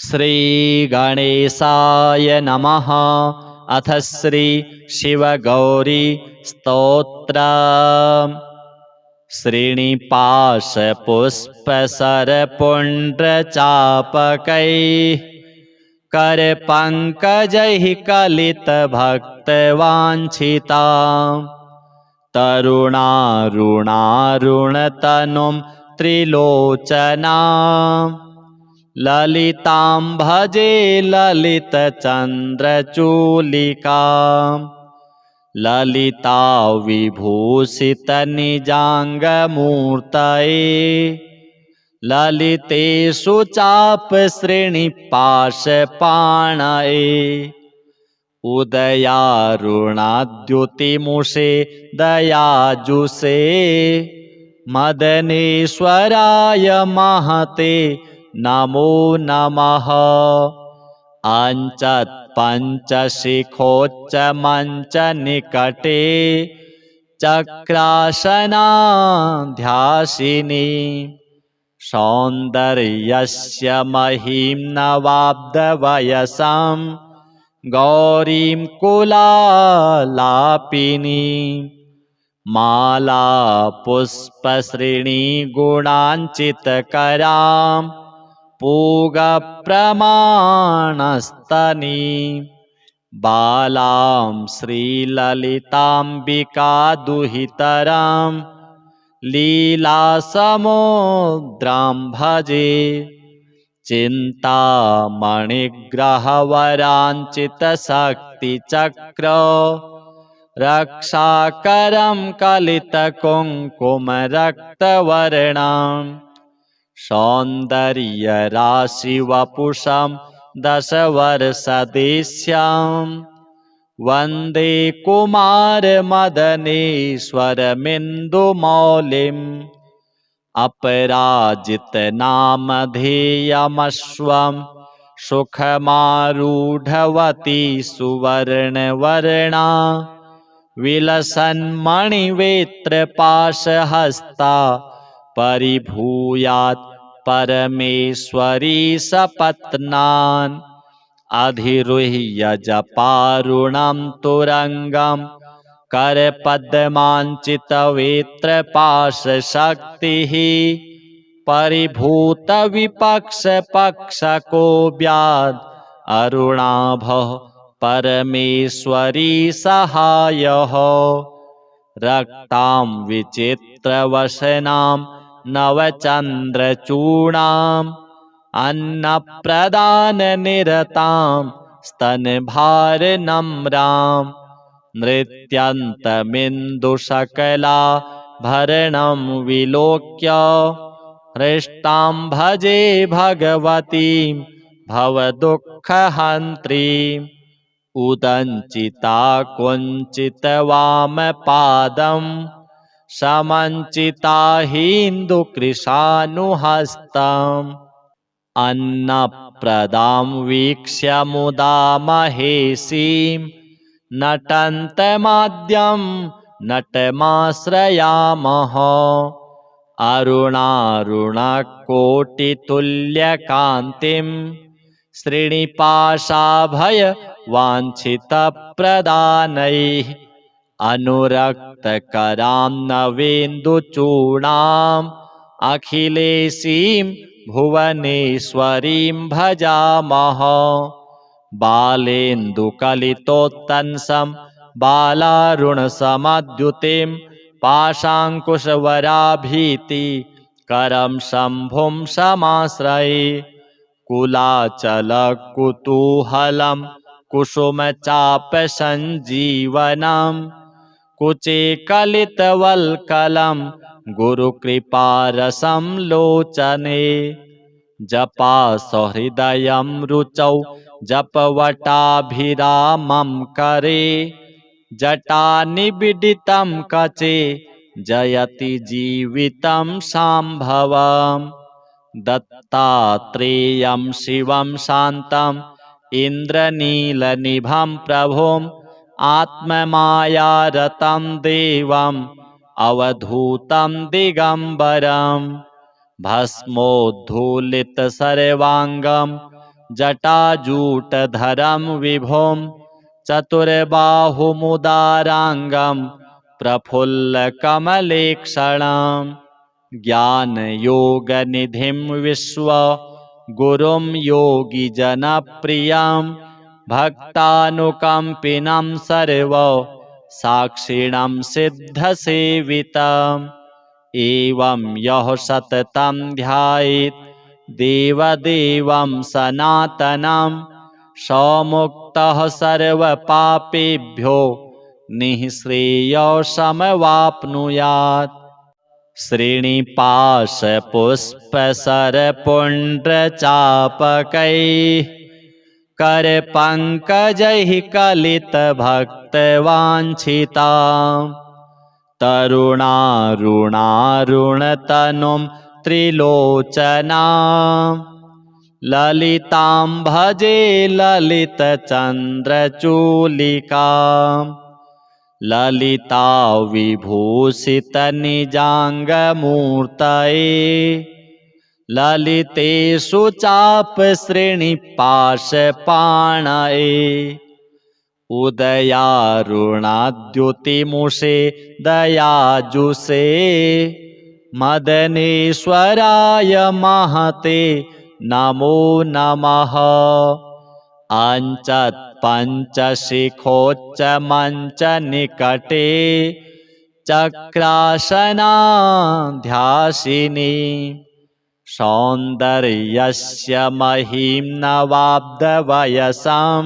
श्रीगणेशाय नमः। अथ श्री शिवगौरी स्तोत्र। श्रीनिपाशपुष्पसरपुण्ड्रचापकैः करपङ्कजैः कलितभक्तवाञ्छिता तरुणारुणारुणतनुं त्रिलोचना ललितां भजे ललितचन्द्रचूलिका ललिता विभूषितनिजाङ्गमूर्तये ललितेषु चापश्रेणिपाशपाणये उदयारुणाद्युतिमुषे दयाजुषे मदनेश्वराय महते नमो नमः। अञ्चत् पञ्चशिखोच्चमञ्चनिकटे चक्रासनाध्यासिनी सौन्दर्यस्य महीं नवाब्दवयसं गौरीं कुलालापिनी माला पुष्पश्रेणीगुणाञ्चितकरां पूगप्रमाणस्तनी बालां श्रीललिताम्बिका दुहितरां लीलासमुद्रां भजे चिन्तामणिग्रहवराञ्चितशक्तिचक्र रक्षाकरं कलितकुङ्कुमरक्तवर्णां सौन्दर्यराशिवपुषं दशवर्षदेश्यां वन्दे कुमारमदनेश्वरमिन्दुमौलिम् अपराजितनामधेयमश्वं सुखमारूढवती सुवर्णवर्णा विलसन्मणिवेत्रपाशहस्ता परिभूयात् परमेश्वरी सपत्नान् अधिरुह्य जपारुणं तुरङ्गं करपद्माञ्चितवेत्रपाशशक्तिः परिभूतविपक्षपक्षकोऽव्याद् अरुणाभः परमेश्वरी सहायः रक्तां विचित्रवसनां नवचन्द्रचूडाम् अन्नप्रदाननिरतां स्तनभारनम्रां नृत्यन्तमिन्दुशकलाभरणं विलोक्य हृष्टां भजे भगवतीं भवदुःखहन्त्रीम् उदञ्चिता कुञ्चितवामपादं समञ्चिता हिन्दुकृशानुहस्तम् अन्नप्रदां वीक्ष्य मुदा महेशीं नटन्तमाद्यं नटमाश्रयामः अरुणारुणकोटितुल्यकान्तिं श्रीनिपाशाभयवाञ्छितप्रदानैः अनुरक्तकरां नवेन्दुचूडाम् अखिलेशीं भुवनेश्वरीं भजामः बालेन्दुकलितोत्तंसं बालारुणसमद्युतिं पाशाङ्कुशवराभीतिकरं शम्भुं समाश्रये कुलाचलकुतूहलं कुसुमचापसञ्जीवनं कुचे कलितवल्कलं गुरुकृपारसं लोचने जपासहृदयं रुचौ जपवटाभिरामं करे जटानिबिडितं कचे जयति जीवितं शाम्भवम् दत्तात्रेयं शिवं शान्तम् इन्द्रनीलनिभं प्रभुम् आत्ममायारतं देवम् अवधूतं दिगम्बरं भस्मोद्धूलितसर्वाङ्गं जटाजूटधरं विभुं चतुर्बाहुमुदाराङ्गं प्रफुल्लकमलेक्षणं ज्ञानयोगनिधिं विश्वगुरुं योगिजनप्रियं भक्तानुकम्पिनं सर्वसाक्षिणं सिद्धसेवितम् एवं यः सततं ध्यायेत् देवदेवं सनातनं स मुक्तः सर्वपापेभ्यो निःश्रेयसमवाप्नुयात्। श्रीनिपाशपुष्पसरपुण्ड्रचापकैः करपङ्कजैः कलितभक्तवाञ्छिताम् तरुणारुणारुणतनुं त्रिलोचनां ललितां भजे ललितचन्द्रचूलिकां ललिता विभूषितनिजाङ्गमूर्तये ललितेषु चापश्रेणिपाशपाणये उदयारुणाद्युतिमुषे दयाजुषे मदनेश्वराय महते नमो नमः। अञ्चत् पञ्चशिखोच्चमञ्चनिकटे चक्रासनाध्यासिनी सौन्दर्यस्य महिं नवाब्दवयसं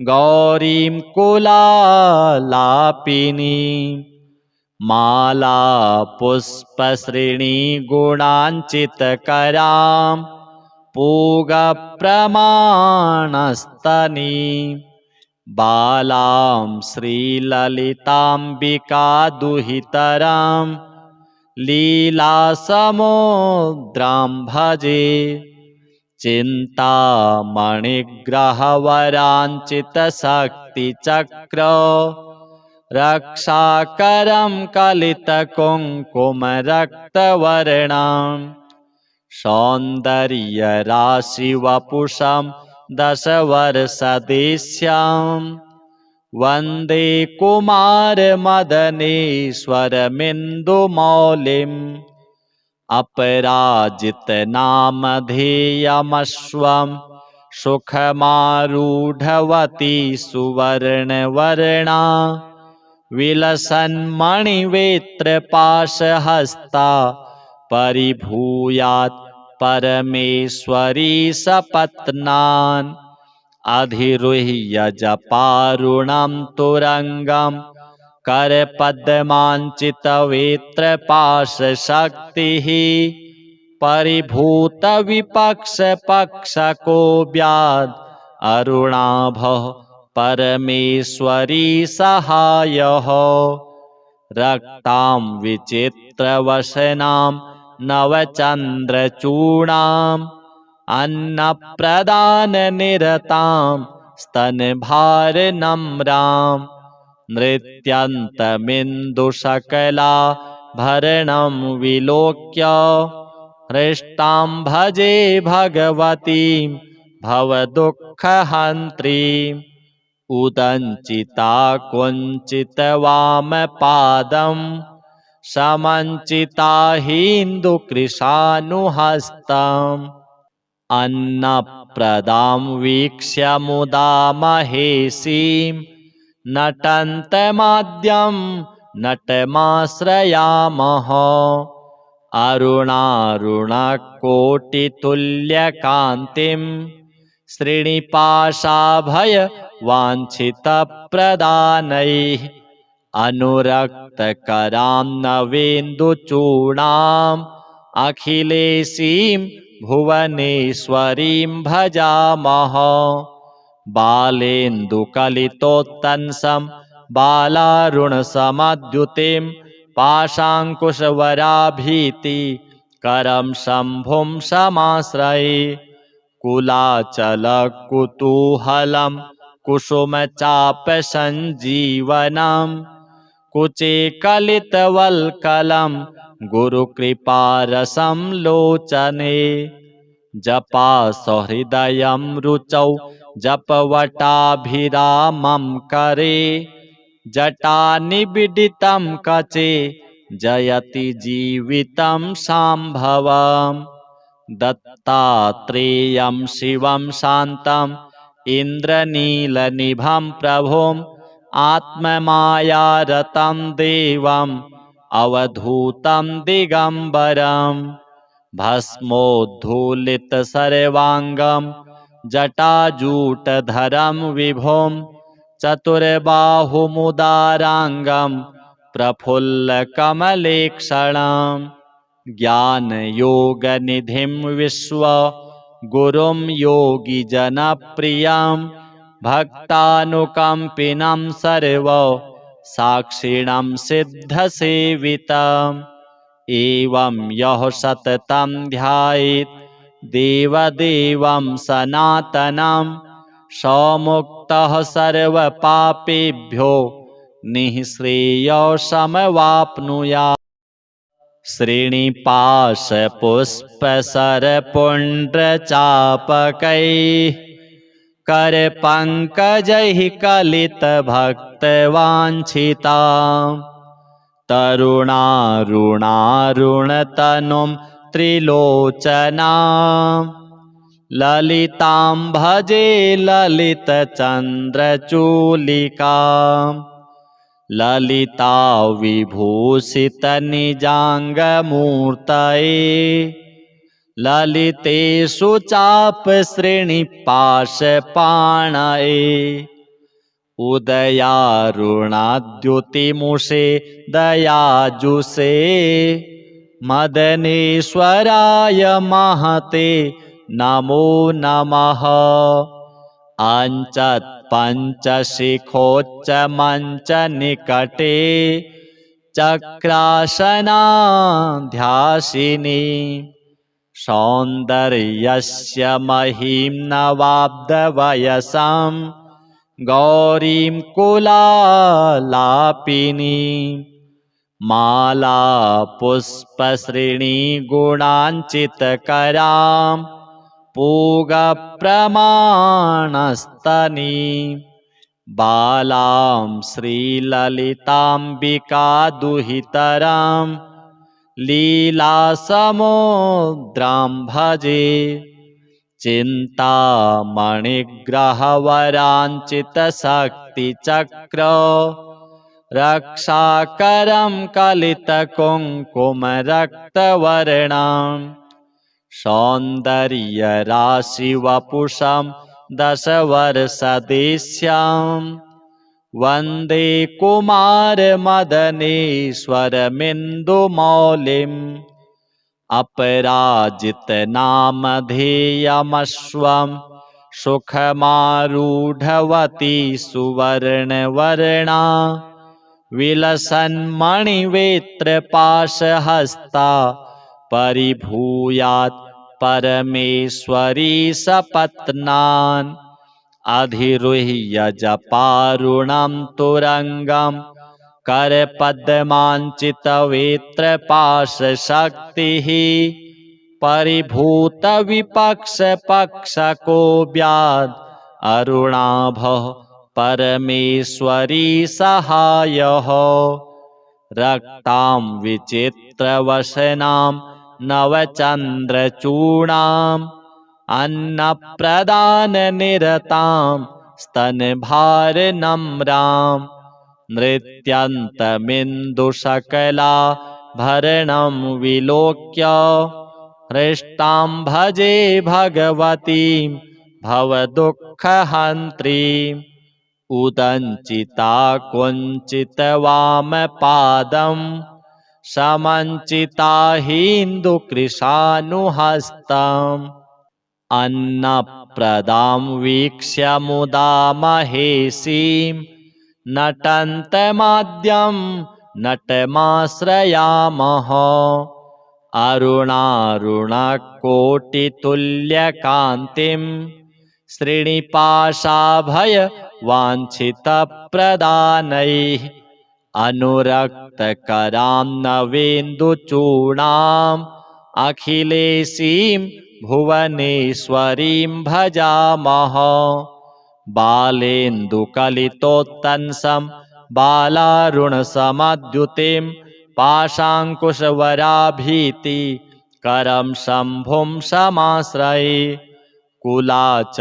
गौरीं कुलालापिनी माला पुष्पश्रेणीगुणाञ्चितकरां पूगप्रमाणस्तनी बालां श्रीललिताम्बिकादुहितरां लीलासमुद्रां भजे चिन्तामणिग्रहवराञ्चितशक्तिचक्र रक्षाकरं कलितकुङ्कुमरक्तवर्णं सौन्दर्यराशिवपुषं दशवर्षदेश्यं वन्दे कुमारमदनेश्वरमिन्दुमौलिम् अपराजितनामधेयमश्वं सुखमारूढवती सुवर्णवर्णा विलसन्मणिवेत्रपाशहस्ता परिभूयात् परमेश्वरी सपत्नान् अधिरुह्य जपारुणं तुरङ्गं करपद्माञ्चितवेत्रपाशशक्तिः परिभूतविपक्षपक्षकोऽव्याद् अरुणाभः परमेश्वरी सहायः रक्तां विचित्रवसनां नवचन्द्रचूडाम् अन्नप्रदाननिरतां स्तनभारनम्रां नृत्यन्तमिन्दुशकलाभरणं विलोक्य हृष्टां भजे भगवतीं भवदुःखहन्त्रीम् उदञ्चिता कुञ्चितवामपादं समञ्चिता हिन्दुकृशानुहस्तम् अन्नप्रदां वीक्ष्य मुदा महेशीं नटन्तमाद्यं नटमाश्रयामः अरुणारुणकोटितुल्यकान्तिं श्रीनिपाशाभयवाञ्छितप्रदानैः अनुरक्तकरां नवेन्दुचूडाम् अखिलेशीं भुवनेश्वरीं भजामः बालेन्दुकलितोत्तंसं बालारुणसमद्युतिं पाशाङ्कुशवराभीतिकरं शम्भुं समाश्रये कुलाचलकुतूहलं कुसुमचापसञ्जीवनं कुचे कलितवल्कलं गुरुकृपारसं लोचने जपा सहृदयं रुचौ जपवटाभिरामं करे जटानिबिडितं कचे जयति जीवितं शाम्भवम् दत्तात्रेयं शिवं शान्तम् इन्द्रनीलनिभं प्रभुम् आत्ममायारतं देवम् अवधूतं दिगम्बरम् भस्मोद्धूलितसर्वाङ्गं जटाजूटधरं विभुं चतुर्बाहुमुदाराङ्गं प्रफुल्लकमलेक्षणम् ज्ञानयोगनिधिं विश्वगुरुं योगिजनप्रियं भक्तानुकम्पिनं सर्वसाक्षिणं सिद्धसेवितम् एवं यः सततं ध्यायेत् देवदेवं सनातनं स मुक्तः सर्वपापेभ्यो निःश्रेयसमवाप्नुयात् श्रीनिपाशपुष्पसरपुण्ड्रचापकैः करपङ्कजैः कलितभक्तवाञ्छिताम् तरुणारुणारुणतनुं त्रिलोचनाम् ललितां भजे ललितचन्द्रचूलिकाम् ललिता विभूषितनिजाङ्गमूर्तये ललितेषु चापश्रेणिपाशपाणये उदयारुणाद्युतिमुषे दयाजुषे मदनेश्वराय महते नमो नमः अञ्चत् पञ्चशिखोच्चमञ्चनिकटे चक्रासनाध्यासिनी सौन्दर्यस्य महीं नवाब्दवयसं गौरीं कुलालापिनी माला पुष्पश्रेणीगुणाञ्चितकरां पूगप्रमाणस्तनी बालां श्रीललिताम्बिकादुहितरां लीलासमुद्रां भजे चिन्तामणिग्रहवराञ्चितशक्तिचक्र रक्षाकरं कलितकुङ्कुमरक्तवर्णं सौन्दर्यराशिवपुषं दशवर्षदेश्यं वन्दे कुमारमदनेश्वरमिन्दुमौलिम् अपराजितनामधेयमश्वं सुखमारूढवती सुवर्णवर्णा विलसन्मणिवेत्रपाशहस्ता परिभूयात् परमेश्वरी सपत्नान् अधिरुह्य जपारुणं तुरङ्गं करपद्माञ्चितवेत्रपाशशक्तिः परिभूतविपक्षपक्षकोऽव्याद् अरुणाभः परमेश्वरी सहायः रक्तां विचित्रवसनां नवचन्द्रचूडाम् अन्नप्रदाननिरतां स्तनभारनम्रां नृत्यन्तमिन्दुशकलाभरणं विलोक्य हृष्टां भजे भगवतीं भवदुःखहन्त्रीम् उदञ्चिता कुञ्चितवामपादं समञ्चिता हिन्दुकृशानुहस्तम् अन्नप्रदां वीक्ष्य मुदा महेशीं नटन्तमाद्यं नटमाश्रयामः अरुणारुणकोटितुल्यकान्तिं श्रीनिपाशाभयवाञ्छितप्रदानैः अनुरक्तकरां नवेन्दुचूडाम् अखिलेशीं भुवनेश्वरीं भजामः बालेन्दुकलितोत्तंसं बालारुणसमद्युतिं पाशाङ्कुशवराभीति करं शम्भुं समाश्रये कुलाचलकुतूहलं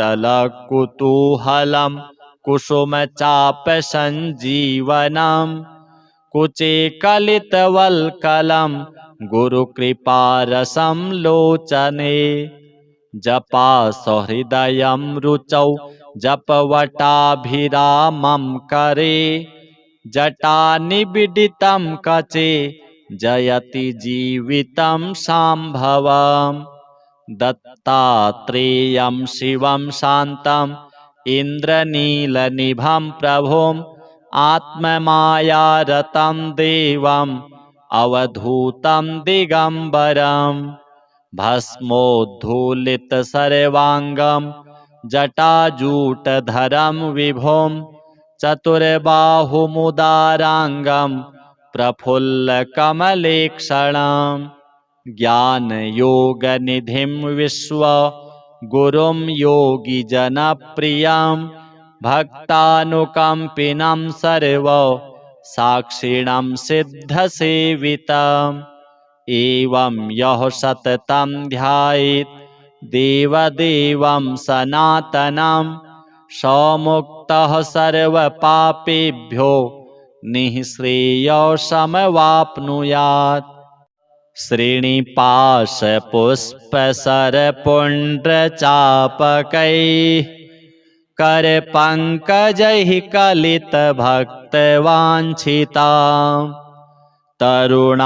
कुसुमचापसञ्जीवनं कुचे कलितवल्कलं गुरुकृपारसं लोचने जपा सहृदयं रुचौ जपवटाभिरामं करे जटानिबिडितं कचे जयति जीवितं शाम्भवम् दत्तात्रेयं शिवं शान्तम् इन्द्रनीलनिभं प्रभुम् आत्ममायारतं देवम् अवधूतं दिगम्बरम् भस्मोद्धूलितसर्वाङ्गं जटाजूटधरं विभुं चतुर्बाहुमुदाराङ्गं प्रफुल्लकमलेक्षणं ज्ञानयोगनिधिं विश्वगुरुं योगिजनप्रियं भक्तानुकम्पिनं सर्वसाक्षिणं सिद्धसेवितम् एवं यः सततं ध्यायेत् देवदेवं सनातनं स मुक्तः सर्वपापेभ्यो निःश्रेयसमवाप्नुयात् श्रीनिपाशपुष्पसरपुण्ड्रचापकैः करपङ्कजैः कलितभक्तवाञ्छिताम् तरुणारुणारुणतनुं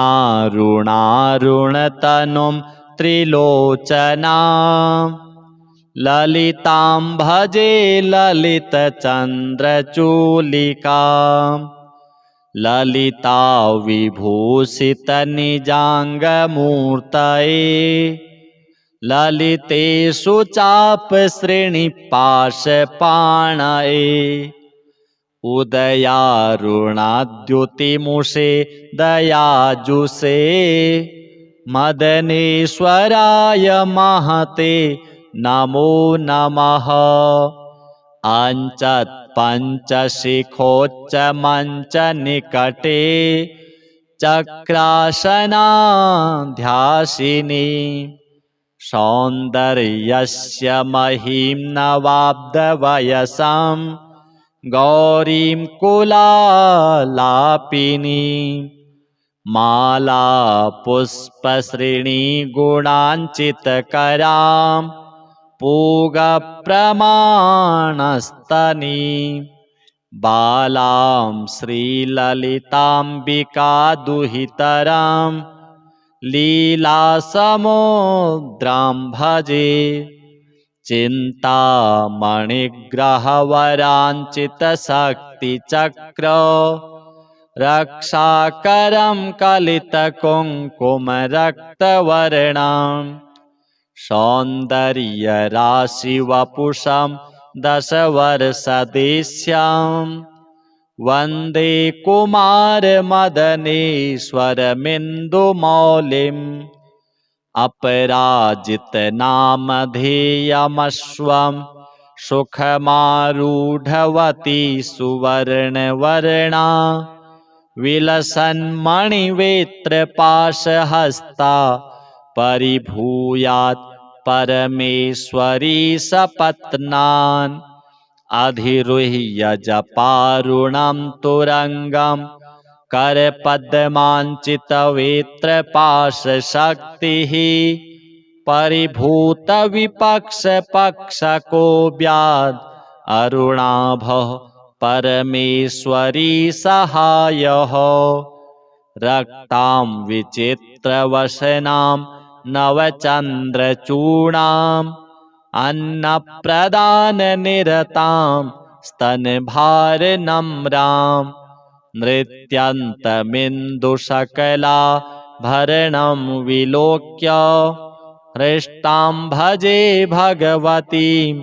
त्रिलोचनां ललितां भजे ललितचन्द्रचूलिकां ललिता विभूषितनिजाङ्गमूर्तये ललितेषु चापश्रेणिपाशपाणये उदयारुणाद्युतिमुषे दयाजुषे मदनेश्वराय महते नमो नमः अञ्चत् पञ्चशिखोच्चमञ्चनिकटे चक्रासनाध्यासिनी सौन्दर्यस्य महीं नवाब्दवयसम् गौरीं कुलालापिनीं माला पुष्पश्रेणीगुणाञ्चितकरां पूगप्रमाणस्तनीं बालां श्रीललिताम्बिकादुहितरां लीलासमुद्रां भजे चिन्तामणिग्रहवराञ्चितशक्तिचक्र रक्षाकरं कलितकुङ्कुमरक्तवर्णं सौन्दर्यराशिवपुषं दशवर्षदेश्यां वन्दे कुमारमदनेश्वरमिन्दुमौलिम् अपराजितनामधेयमश्वं सुखमारूढवती सुवर्णवर्णा विलसन्मणिवेत्रपाशहस्ता परिभूयात् परमेश्वरी सपत्नान् अधिरुह्य जपारुणं तुरङ्गं करपद्माञ्चितवेत्रपाशशक्तिः परिभूतविपक्षपक्षकोऽव्याद् अरुणाभः परमेश्वरी सहायः रक्तां विचित्रवसनां नवचन्द्रचूडाम् अन्नप्रदाननिरतां स्तनभारनम्रां नृत्यन्तमिन्दुशकलाभरणं विलोक्य हृष्टां भजे भगवतीं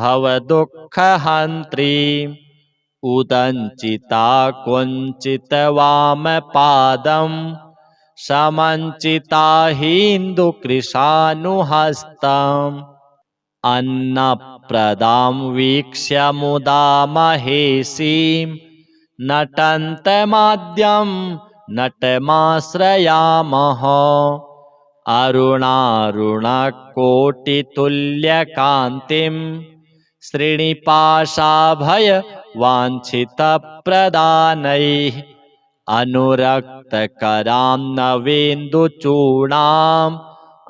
भवदुःखहन्त्रीम् उदञ्चिता कुञ्चितवामपादं समञ्चिताहीन्दुकृशानुहस्तम् अन्नप्रदां वीक्ष्य मुदा महेशीं नटन्तमाद्यं नटमाश्रयामः अरुणारुणकोटितुल्यकान्तिं श्रीनिपाशाभयवाञ्छितप्रदानैः अनुरक्तकरां नवेन्दुचूडाम्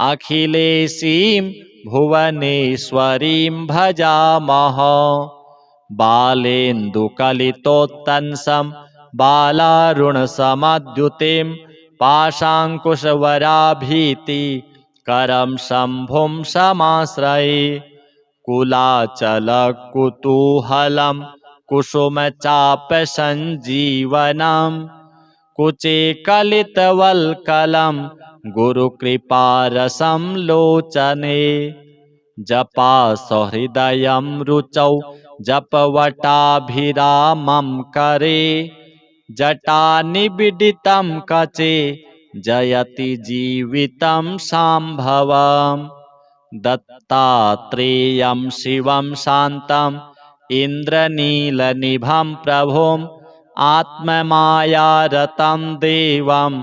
अखिलेशीं भुवनेश्वरीं भजामः बालेन्दुकलितोत्तंसं बालारुणसमद्युतिं पाशाङ्कुशवराभीतिकरं शम्भुं समाश्रये कुलाचलकुतूहलं कुसुमचापसञ्जीवनं कुचे कलितवल्कलं गुरुकृपारसं लोचने जपासहृदयं रुचौ जपवटाभिरामं करे जटानिबिडितं कचे जयति जीवितं शाम्भवम् दत्तात्रेयं शिवं शान्तम् इन्द्रनीलनिभं प्रभुम् आत्ममायारतं देवम्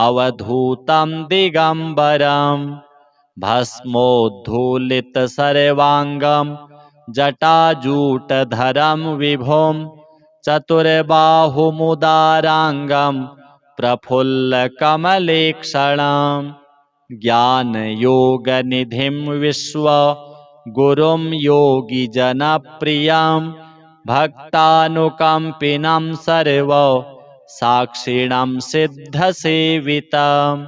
अवधूतं दिगम्बरम् भस्मोद्धूलितसर्वाङ्गं जटाजूटधरं विभुं चतुर्बाहुमुदाराङ्गं प्रफुल्लकमलेक्षणं ज्ञानयोगनिधिं विश्वगुरुं योगिजनप्रियं भक्तानुकम्पिनं सर्वसाक्षिणं सिद्धसेवितम्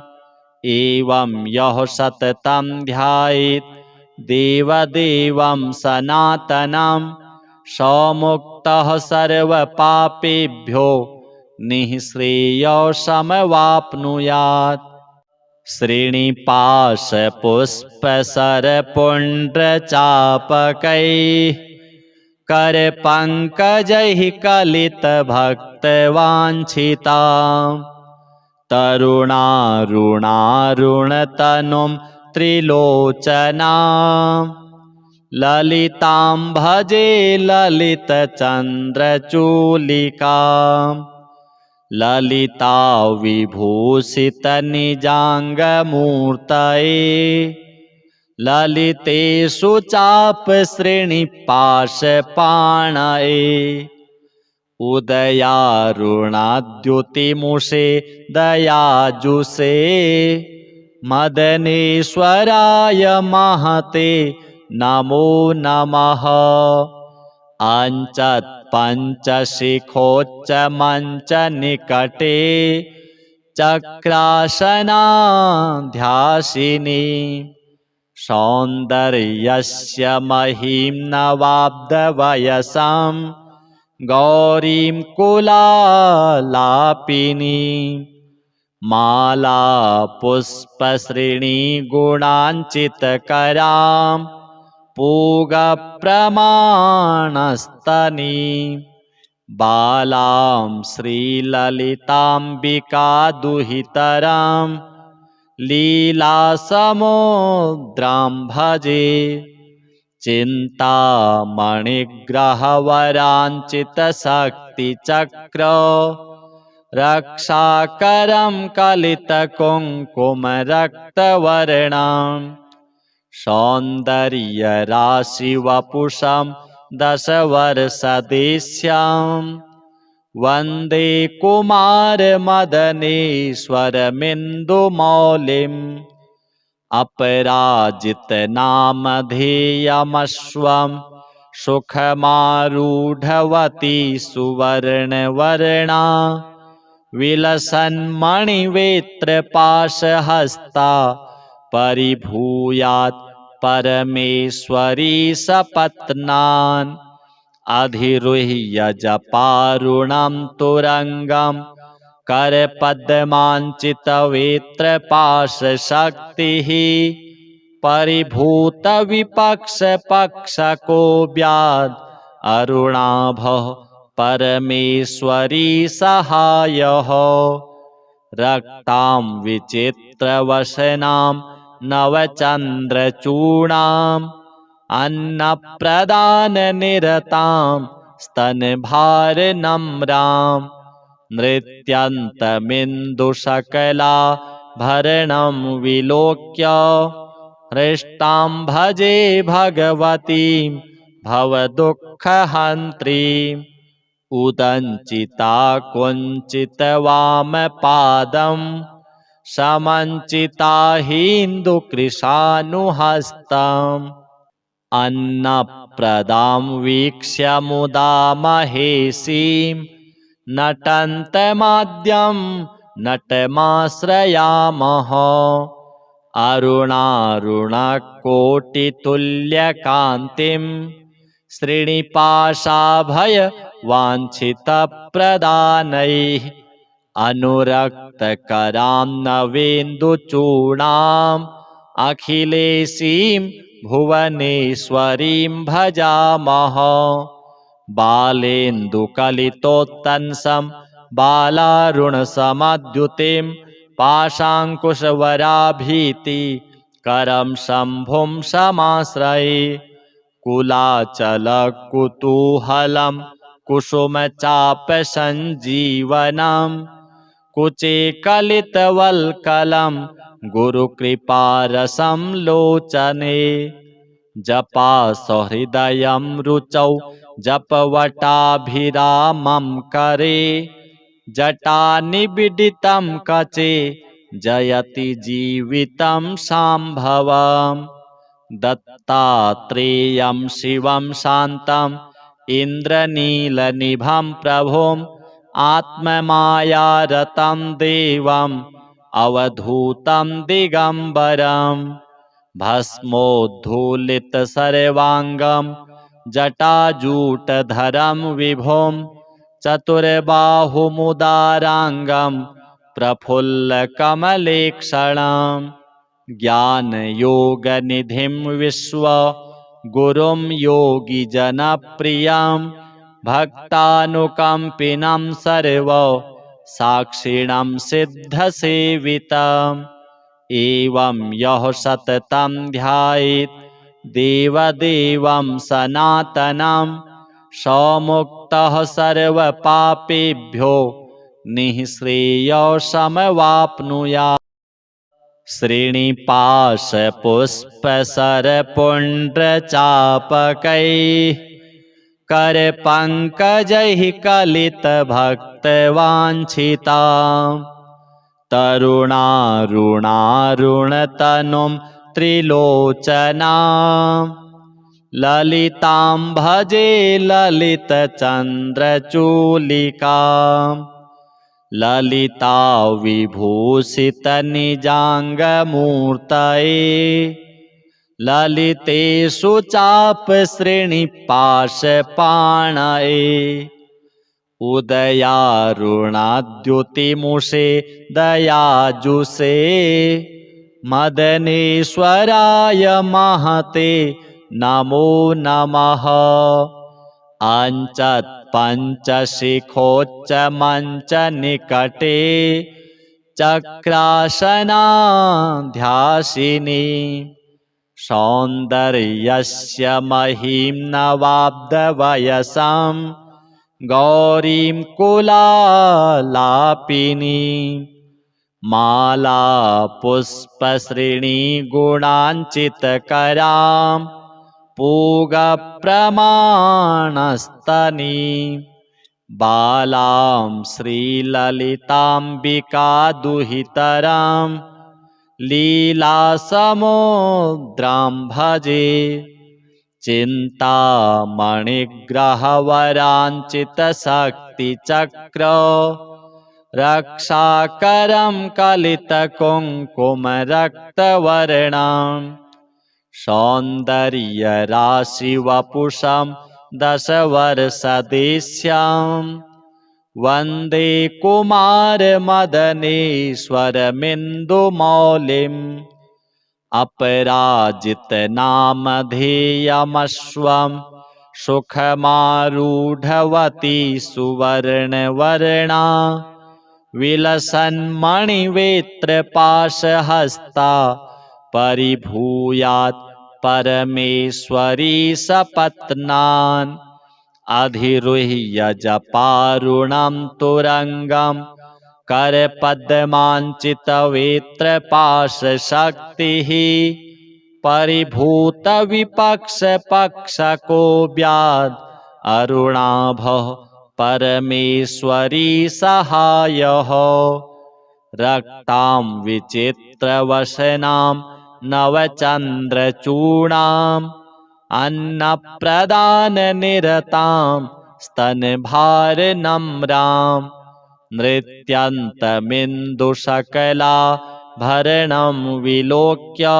एवं यः सततं ध्यायेत् देवदेवं सनातनं समुक्तः सर्वपापेभ्यो निःश्रेयसमवाप्नुयात् श्रीनिपाशपुष्पसरपुण्ड्रचापकैः करपङ्कजैः कलितभक्तवाञ्छिताम् तरुणारुणारुणतनुं त्रिलोचनां ललितां भजे ललितचन्द्रचूलिकां ललिता विभूषितनिजाङ्गमूर्तये ललितेषु चापश्रेणिपाशपाणये उदयारुणाद्युतिमुषे दयाजुषे मदनेश्वराय महते नमो नमः अञ्चत्पञ्चशिखोच्चमञ्चनिकटे चक्रासनाध्यासिनी सौन्दर्यस्य महिं नवाब्दवयसम् गौरीं कुलालापिनीं माला पुष्पश्रेणीगुणाञ्चितकरां पूगप्रमाणस्तनीं बालां श्रीललिताम्बिकादुहितरां लीलासमुद्रां भजे चिन्तामणिग्रहवराञ्चितशक्तिचक्र रक्षाकरं कलितकुङ्कुमरक्तवर्णं सौन्दर्यराशिवपुषं दशवर्षदेश्यं वन्दे कुमारमदनेश्वरमिन्दुमौलिम् अपराजितनामधेयमश्वं सुखमारूढवती सुवर्णवर्णा विलसन्मणिवेत्रपाशहस्ता परिभूयात् परमेश्वरी सपत्नान् अधिरुह्य जपारुणं तुरङ्गं करपद्माञ्चितवेत्रपाशशक्तिः परिभूतविपक्षपक्षको अरुणाभः परमेश्वरी सहायः रक्तां विचित्रवसनां नवचन्द्रचूडाम् अन्नप्रदाननिरतां स्तनभारनम्रां नृत्यन्तमिन्दुशकलाभरणं विलोक्य हृष्टां भजे भगवतीं भवदुःखहन्त्रीम् उदञ्चिता कुञ्चितवामपादं समञ्चिता हिन्दुकृशानुहस्तम् अन्नप्रदां वीक्ष्य मुदा महेशीं नटन्तमाद्यं नटमाश्रयामः अरुणारुणकोटितुल्यकान्तिं श्रीनिपाशाभयवाञ्छितप्रदानैः अनुरक्तकरां नवेन्दुचूडाम् अखिलेशीं भुवनेश्वरीं भजामः बालेन्दुकलितोत्तंसं बालारुणसमद्युतिं पाशाङ्कुशवराभीतिकरं शम्भुं समाश्रये कुलाचलकुतूहलं कुसुमचापसञ्जीवनं कुचे कलितवल्कलं गुरुकृपारसं लोचने जपासहृदयं रुचौ जपवटाभिरामं करे जटानिबिडितं कचे जयति जीवितं शाम्भवम् दत्तात्रेयं शिवं शान्तम् इन्द्रनीलनिभं प्रभुम् आत्ममायारतं देवम् अवधूतं दिगम्बरम् भस्मोद्धूलितसर्वाङ्गं जटाजूटधरं विभुं चतुर्बाहुमुदाराङ्गं प्रफुल्लकमलेक्षणम् ज्ञानयोगनिधिं विश्वगुरुं योगिजनप्रियं भक्तानुकम्पिनं सर्वसाक्षिणं सिद्धसेवितम् एवं यः सततं ध्यायेत् देवदेवं सनातनं स मुक्तः सर्वपापेभ्यो निःश्रेयसमवाप्नुयात् श्रीनिपाशपुष्पसरपुण्ड्रचापकैः करपङ्कजैः कलितभक्तवाञ्छितां तरुणारुणारुणतनुं त्रिलोचनां ललितां भजे ललितचन्द्रचूलिकाम् ललिता विभूषितनिजाङ्गमूर्तये ललितेषु चापश्रेणिपाशपाणये उदयारुणाद्युतिमुषे दयाजुषे मदनेश्वराय महते नमो नमः अञ्चत्पञ्चशिखोच्चमञ्चनिकटे चक्रासनाध्यासिनी सौन्दर्यस्य महीं नवाब्दवयसां गौरीं कुलालापिनी माला पुष्पश्रेणीगुणाञ्चितकरां पूगप्रमाणस्तनी बालां श्रीललिताम्बिकादुहितरां लीलासमुद्रां भजे चिन्तामणिग्रहवराञ्चितशक्तिचक्र रक्षाकरं कलितकुङ्कुमरक्तवर्णं सौन्दर्यराशिवपुषं दशवर्षदेश्यां वन्दे कुमारमदनेश्वरमिन्दुमौलिम् अपराजितनामधेयमश्वं सुखमारूढवती सुवर्णवर्णा विलसन्मणिवेत्रपाशहस्ता परिभूयात् परमेश्वरी सपत्नान् अधिरुह्य जपारुणं तुरङ्गं करपद्माञ्चितवेत्रपाशशक्तिः परिभूतविपक्षपक्षको व्याद् अरुणाभः परमेश्वरी सहायः रक्तां विचित्रवसनां नवचन्द्रचूडाम् अन्नप्रदाननिरतां स्तनभारनम्रां नृत्यन्तमिन्दुशकलाभरणं विलोक्य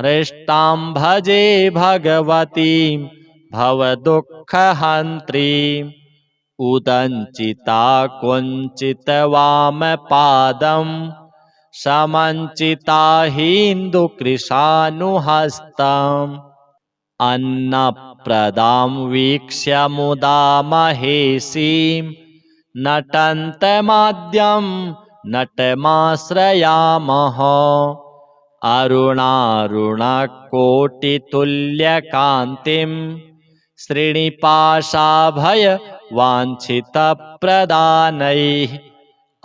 हृष्टां भजे भगवतीं भवदुःखहन्त्रीम् उदञ्चिता कुञ्चितवामपादं समञ्चिता हिन्दुकृशानुहस्तम् अन्नप्रदां वीक्ष्य मुदा महेशीं नटन्तमाद्यं नटमाश्रयामः अरुणारुणकोटितुल्यकान्तिं श्रीनिपाशाभयवाञ्छितप्रदानैः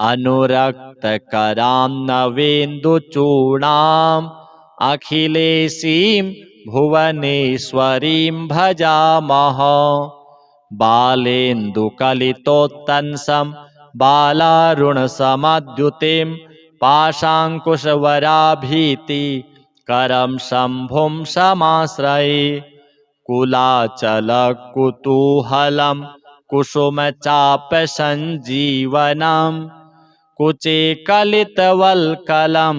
अनुरक्तकरां नवेन्दुचूडाम् अखिलेशीं भुवनेश्वरीं भजामः बालेन्दुकलितोत्तंसं बालारुणसमद्युतिं पाशाङ्कुशवराभीतिकरं शम्भुं समाश्रये कुलाचलकुतूहलं कुसुमचापसञ्जीवनं कुचे कलितवल्कलं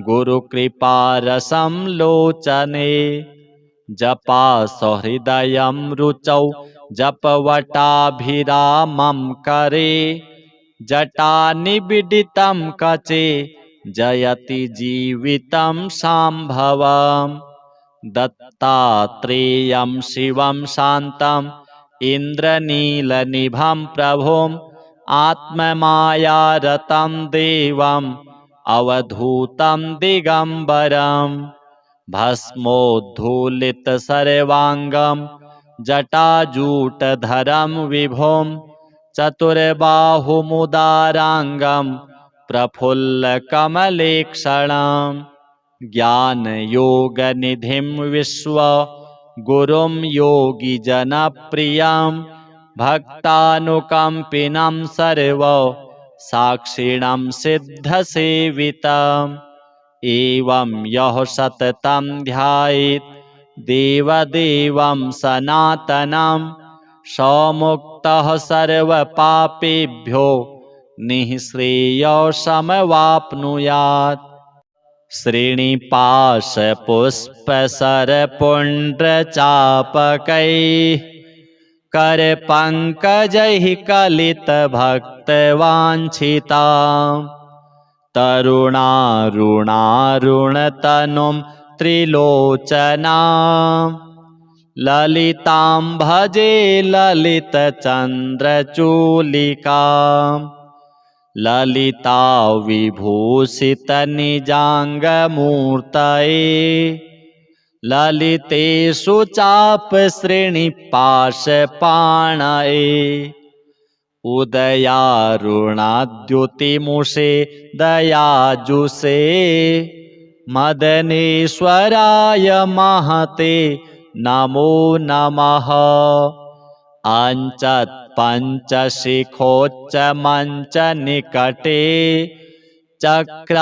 गुरुकृपारसं लोचने जपासहृदयं रुचौ जपवटाभिरामं करे जटानिबिडितं कचे जयति जीवितं शाम्भवम् दत्तात्रेयं शिवं शान्तम् इन्द्रनीलनिभं प्रभुम् आत्ममायारतं देवम् अवधूतं दिगम्बरम् भस्मोद्धूलितसर्वाङ्गं जटाजूटधरं विभुं चतुर्बाहुमुदाराङ्गं प्रफुल्लकमलेक्षणं ज्ञानयोगनिधिं विश्वगुरुं योगिजनप्रियं भक्तानुकम्पिनं सर्वसाक्षिणं सिद्धसेवितम् एवं यः सततं ध्यायेत् देवदेवं सनातनं समुक्तः सर्वपापेभ्यो निःश्रेयसमवाप्नुयात् श्रीनिपाशपुष्पसरपुण्ड्रचापकैः करपङ्कजैः कलितभक्तवाञ्छिताम् तरुणारुणारुणतनुं त्रिलोचनां ललितां भजे ललितचन्द्रचूलिकां ललिता विभूषितनिजाङ्गमूर्तये ललितेषु चापश्रेणिपाशपाणये उदयारुणाद्युतिमुषे दयाजुषे मदनेश्वराय महते नमो नमः अञ्चत् पञ्चशिखोच्चमञ्चनिकटे चक्रासनाध्यासिनी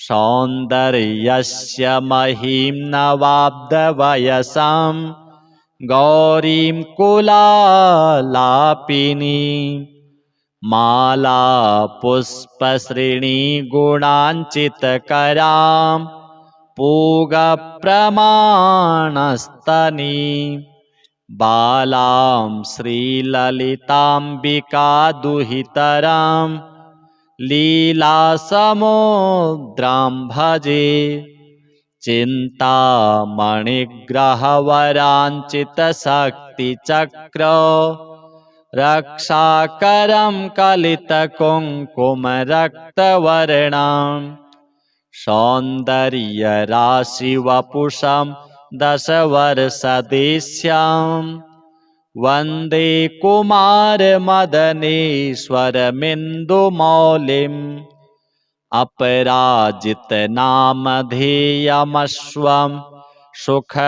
सौन्दर्यस्य महीं नवाब्दवयसं गौरीं कुलालापिनीं माला पुष्पश्रेणीगुणाञ्चितकरां पूगप्रमाणस्तनीं बालां श्रीललिताम्बिकादुहितरां लीलासमुद्रां भजे चिन्तामणिग्रहवराञ्चितशक्तिचक्र रक्षाकरं कलितकुङ्कुमरक्तवर्णं सौन्दर्यराशिवपुषं दशवर्षदेश्यां वन्दे कुमारमदनेश्वरमिन्दुमौलिम् अपराजितनामधेयमश्वं सुखमारूढवती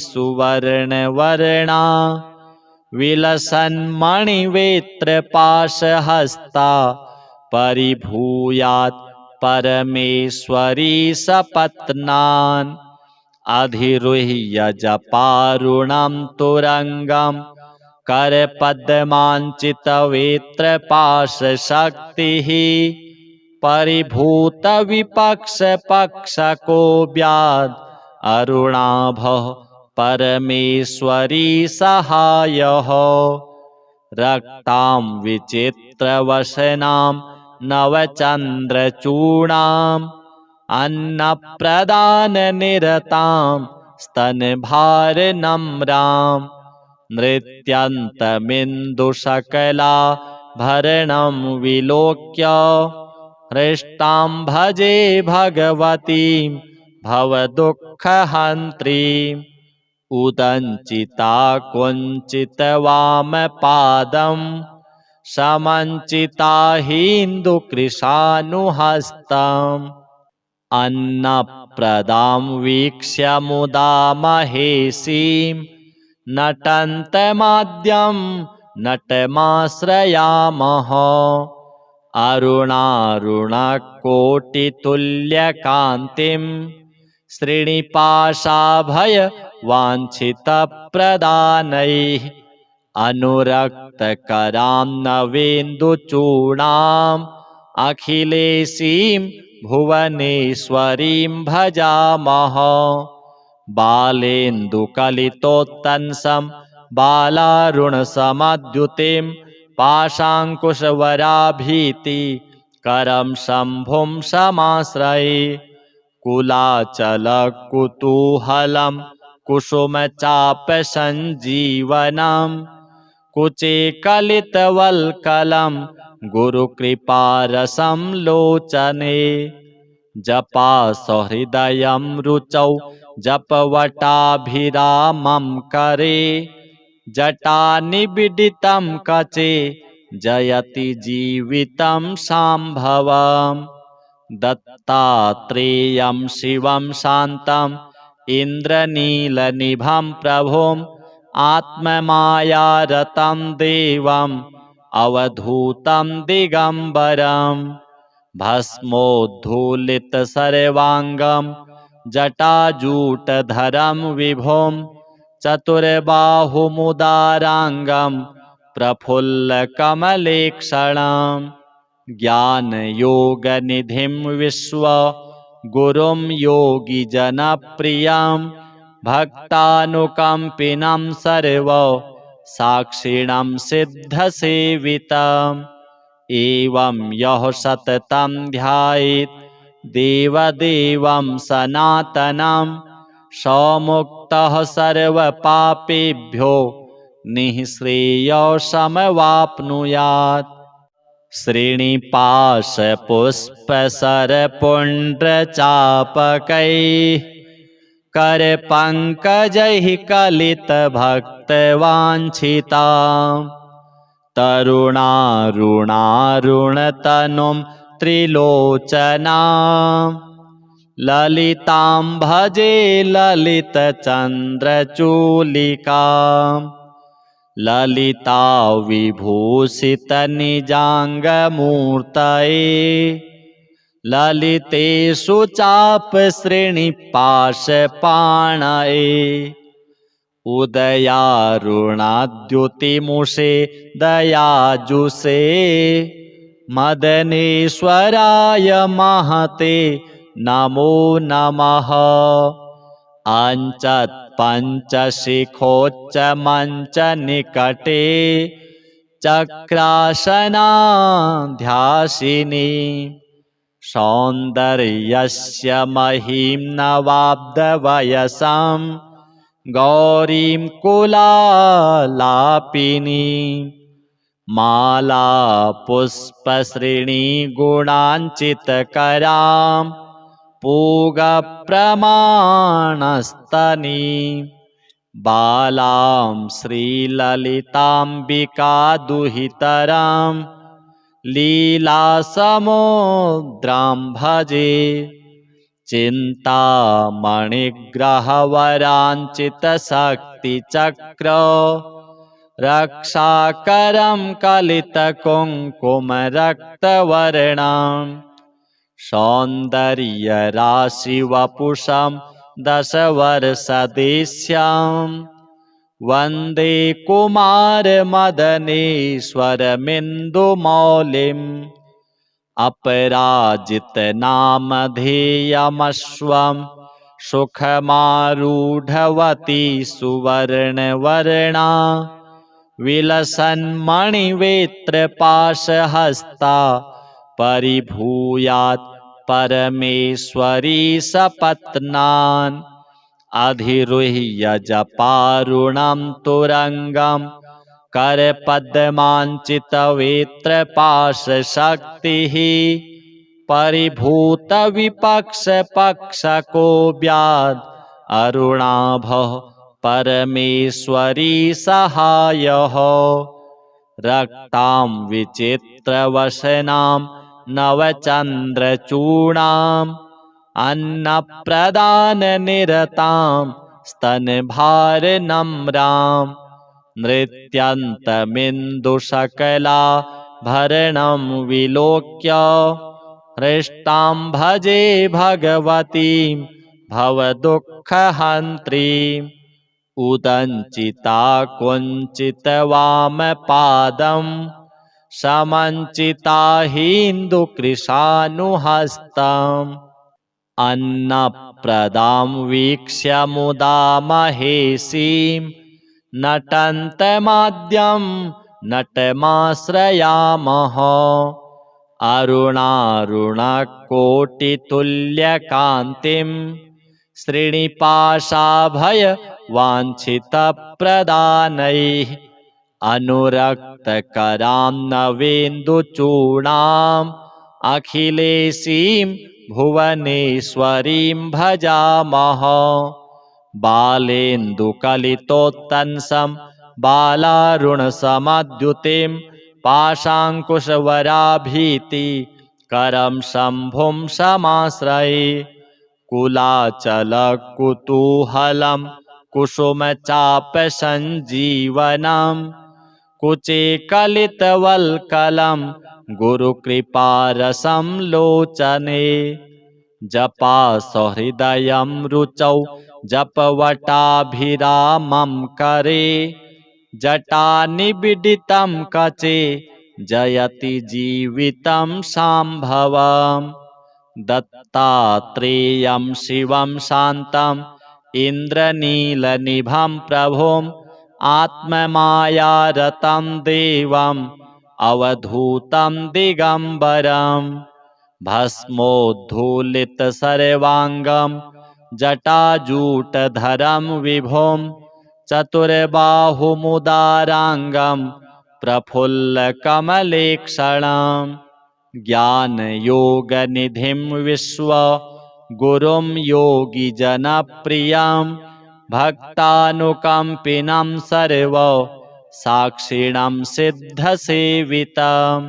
सुवर्णवर्णा विलसन्मणिवेत्रपाशहस्ता परिभूयात् परमेश्वरी सपत्नान् अधिरुह्य जपारुणं तुरङ्गं करपद्माञ्चितवेत्रपाशशक्तिः परिभूतविपक्षपक्षकोऽव्याद् अरुणाभः परमेश्वरी सहायः रक्तां विचित्रवसनां नवचन्द्रचूडाम् अन्नप्रदाननिरतां स्तनभारनम्रां नृत्यन्तमिन्दुशकलाभरणं विलोक्य हृष्टां भजे भगवतीं भवदुःखहन्त्रीम् उदञ्चिता कुञ्चितवामपादं समञ्चिता हिन्दुकृशानुहस्तम् अन्नप्रदां वीक्ष्य मुदा महेशीं नटन्तमाद्यं नटमाश्रयामः अरुणारुणकोटितुल्यकान्तिं श्रीनिपाशाभयवाञ्छितप्रदानैः अनुरक्तकरां नवेन्दुचूडाम् अखिलेशीं भुवनेश्वरीं भजामः बालेन्दुकलितोत्तंसं बालारुणसमद्युतिं पाशाङ्कुशवराभीतिकरं शम्भुं समाश्रये कुलाचलकुतूहलं कुसुमचापसञ्जीवनं कुचे कलितवल्कलं गुरुकृपारसं लोचने जपासहृदयं रुचौ जपवटाभिरामं करे जटानिबिडितं कचे जयति जीवितं शाम्भवम् दत्तात्रेयं शिवं शान्तम् इन्द्रनीलनिभं प्रभुम् आत्ममायारतं देवम् अवधूतं दिगम्बरम् भस्मोद्धूलितसर्वाङ्गं जटाजूटधरं विभुं चतुर्बाहुमुदाराङ्गं प्रफुल्लकमलेक्षणं ज्ञानयोगनिधिं विश्वगुरुं योगिजनप्रियं भक्तानुकम्पिनं सर्वसाक्षिणं सिद्धसेवितम् एवं यः सततं ध्यायेत् देवदेवं सनातनं समुक्तः सर्वपापेभ्यो निःश्रेयसमवाप्नुयात् श्रीनिपाशपुष्पसरपुण्ड्रचापकैः करपङ्कजैः कलितभक्तवाञ्छिताम् तरुणारुणारुणतनुं त्रिलोचनां ललितां भजे ललितचन्द्रचूलिकां ललिता विभूषितनिजाङ्गमूर्तये ललितेषु चापश्रेणिपाशपाणये उदयारुणाद्युतिमुषे दयाजुषे मदनेश्वराय महते नमो नमः अञ्चत्पञ्चशिखोच्चमञ्चनिकटे चक्रासनाध्यासिनी सौन्दर्यस्य महीं नवाब्दवयसं गौरीं कुलालापिनीं माला पुष्पश्रेणीगुणाञ्चितकरां पूगप्रमाणस्तनीं बालां श्रीललिताम्बिकादुहितरां लीलासमुद्रां भजे चिन्तामणिग्रहवराञ्चितशक्तिचक्र रक्षाकरं कलितकुङ्कुमरक्तवर्णां सौन्दर्यराशिवपुषं दशवर्षदेश्यां वन्दे कुमारमदनेश्वरमिन्दुमौलिम् अपराजितनामधेयमश्वं सुखमारूढवती सुवर्णवर्णा विलसन्मणिवेत्रपाशहस्ता परिभूयात् परमेश्वरी सपत्नान् अधिरुह्य जपारुणं तुरङ्गं करपद्माञ्चितवेत्रपाशशक्तिः परिभूतविपक्षपक्षको अरुणाभः परमेश्वरी सहायः रक्तां विचित्रवसनां नवचन्द्रचूडाम् अन्नप्रदाननिरतां स्तनभारनम्रां नृत्यन्तमिन्दुशकलाभरणं विलोक्य हृष्टां भजे भगवतीं भवदुःखहन्त्रीम् उदञ्चिता कुञ्चितवामपादं समञ्चिता हिन्दुकृशानुहस्तम् अन्नप्रदां वीक्ष्य मुदा महेशीं नटन्तमाद्यं नटमाश्रयामः अरुणारुणकोटितुल्यकान्तिं श्रीनिपाशाभयवाञ्छितप्रदानैः अनुरक्तकरां नवेन्दुचूडाम् अखिलेशीं भुवनेश्वरीं भजामः बालेन्दुकलितोत्तंसं बालारुणसमद्युतिं पाशाङ्कुशवराभीतिकरं शम्भुं समाश्रये कुलाचलकुतूहलं कुसुमचापसञ्जीवनं कुचे कलितवल्कलं गुरुकृपारसं लोचने जपासहृदयं रुचौ जपवटाभिरामं करे जटानिबिडितं कचे जयति जीवितं शाम्भवम् दत्तात्रेयं शिवं शान्तम् इन्द्रनीलनिभं प्रभुम् आत्ममायारतं देवम् अवधूतं दिगम्बरं भस्मोद्धूलितसर्वाङ्गं जटाजूटधरं विभुं चतुर्बाहुमुदाराङ्गं प्रफुल्लकमलेक्षणं ज्ञानयोगनिधिं विश्वगुरुं योगिजनप्रियं भक्तानुकम्पिनं सर्वसाक्षिणं सिद्धसेवितम्